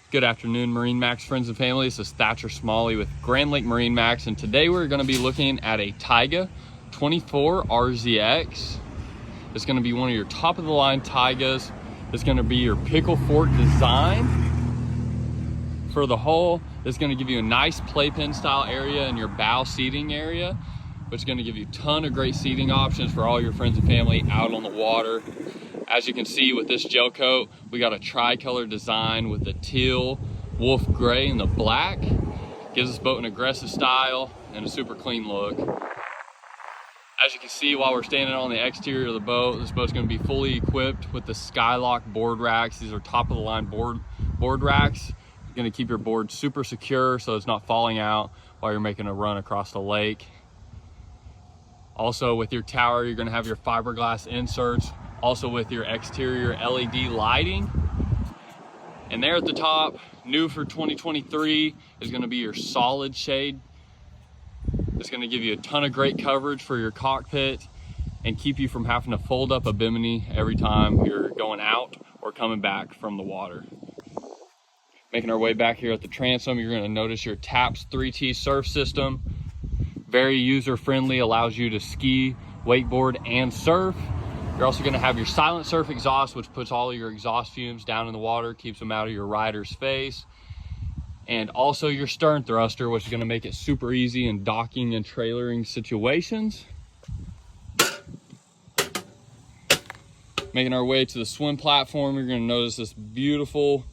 Good afternoon, MarineMax friends and family. This is Thatcher Smalley with Grand Lake MarineMax, and today we're going to be looking at a Tige 24RZX. It's going to be one of your top of the line Tiges. It's going to be your pickle fork design for the hull. It's going to give you a nice playpen style area in your bow seating area, which is going to give you a ton of great seating options for all your friends and family out on the water. As you can see with this gel coat, we got a tricolor design with the teal, wolf gray, and the black. Gives this boat an aggressive style and a super clean look. As you can see while we're standing on the exterior of the boat, this boat's going to be fully equipped with the Skylock board racks. These are top of the line board racks. You're going to keep your board super secure so it's not falling out while you're making a run across the lake. Also with your tower, you're going to have your fiberglass inserts. Also with your exterior LED lighting. And there at the top, new for 2023, is going to be your solid shade. It's going to give you a ton of great coverage for your cockpit and keep you from having to fold up a bimini every time you're going out or coming back from the water. Making our way back here at the transom, you're going to notice your TAPS 3T surf system. Very user friendly, allows you to ski, wakeboard, and surf. You're also going to have your silent surf exhaust, which puts all your exhaust fumes down in the water, keeps them out of your rider's face. And also your stern thruster, which is going to make it super easy in docking and trailering situations. Making our way to the swim platform, you're going to notice this beautiful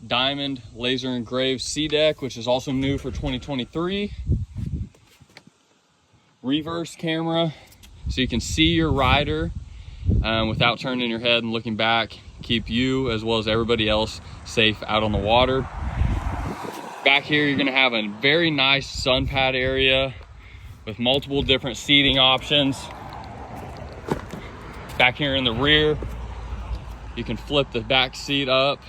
diamond laser engraved sea deck, which is also new for 2023. Reverse camera, so you can see your rider without turning your head and looking back. Keep you as well as everybody else safe out on the water. Back here, you're gonna have a very nice sun pad area with multiple different seating options. Back here in the rear, you can flip the back seat up,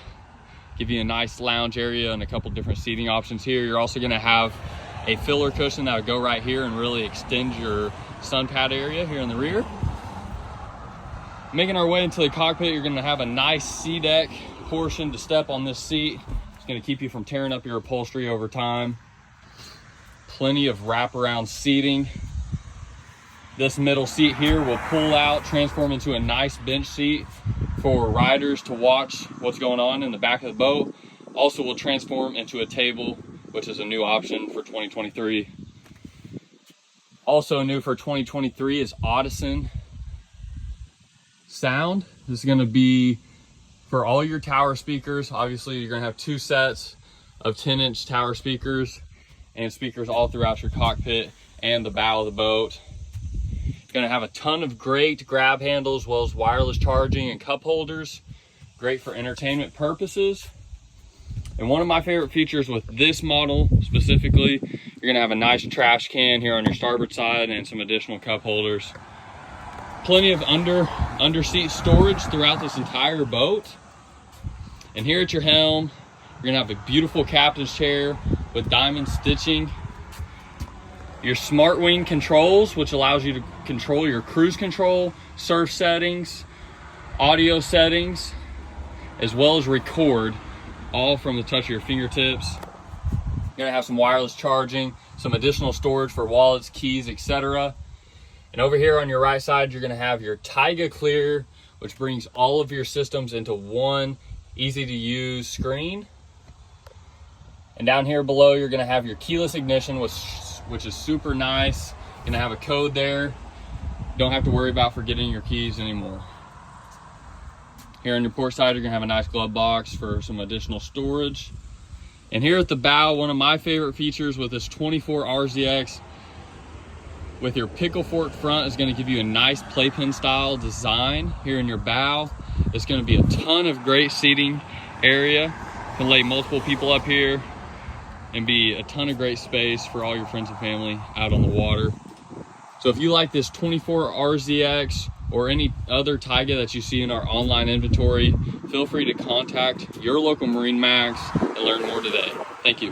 give you a nice lounge area and a couple different seating options here. You're also gonna have a filler cushion that would go right here and really extend your sun pad area here in the rear. Making our way into the cockpit, you're going to have a nice sea deck portion to step on this seat. It's going to keep you from tearing up your upholstery over time. Plenty of wraparound seating. This middle seat here will pull out, transform into a nice bench seat for riders to watch what's going on in the back of the boat. Also will transform into a table, which is a new option for 2023. Also new for 2023 is Audison sound. This is going to be for all your tower speakers. Obviously, you're going to have two sets of 10-inch tower speakers and speakers all throughout your cockpit and the bow of the boat. You're going to have a ton of great grab handles, as well as wireless charging and cup holders. Great for entertainment purposes. And one of my favorite features with this model specifically, you're going to have a nice trash can here on your starboard side and some additional cup holders. Plenty of under seat storage throughout this entire boat. And here at your helm, you're going to have a beautiful captain's chair with diamond stitching. Your smart wing controls, which allows you to control your cruise control, surf settings, audio settings, as well as record, all from the touch of your fingertips. You're going to have some wireless charging, some additional storage for wallets, keys, etc. And over here on your right side, you're going to have your Tige Clear, which brings all of your systems into one easy to use screen. And down here below, you're going to have your keyless ignition, which is super nice. You're going to have a code there. Don't have to worry about forgetting your keys anymore. Here on your port side, you're going to have a nice glove box for some additional storage. And here at the bow, one of my favorite features with this 24RZX with your pickle fork front is going to give you a nice playpen style design here in your bow. It's going to be a ton of great seating area. You can lay multiple people up here and be a ton of great space for all your friends and family out on the water. So if you like this 24RZX or any other Tige that you see in our online inventory, feel free to contact your local MarineMax and learn more today. Thank you.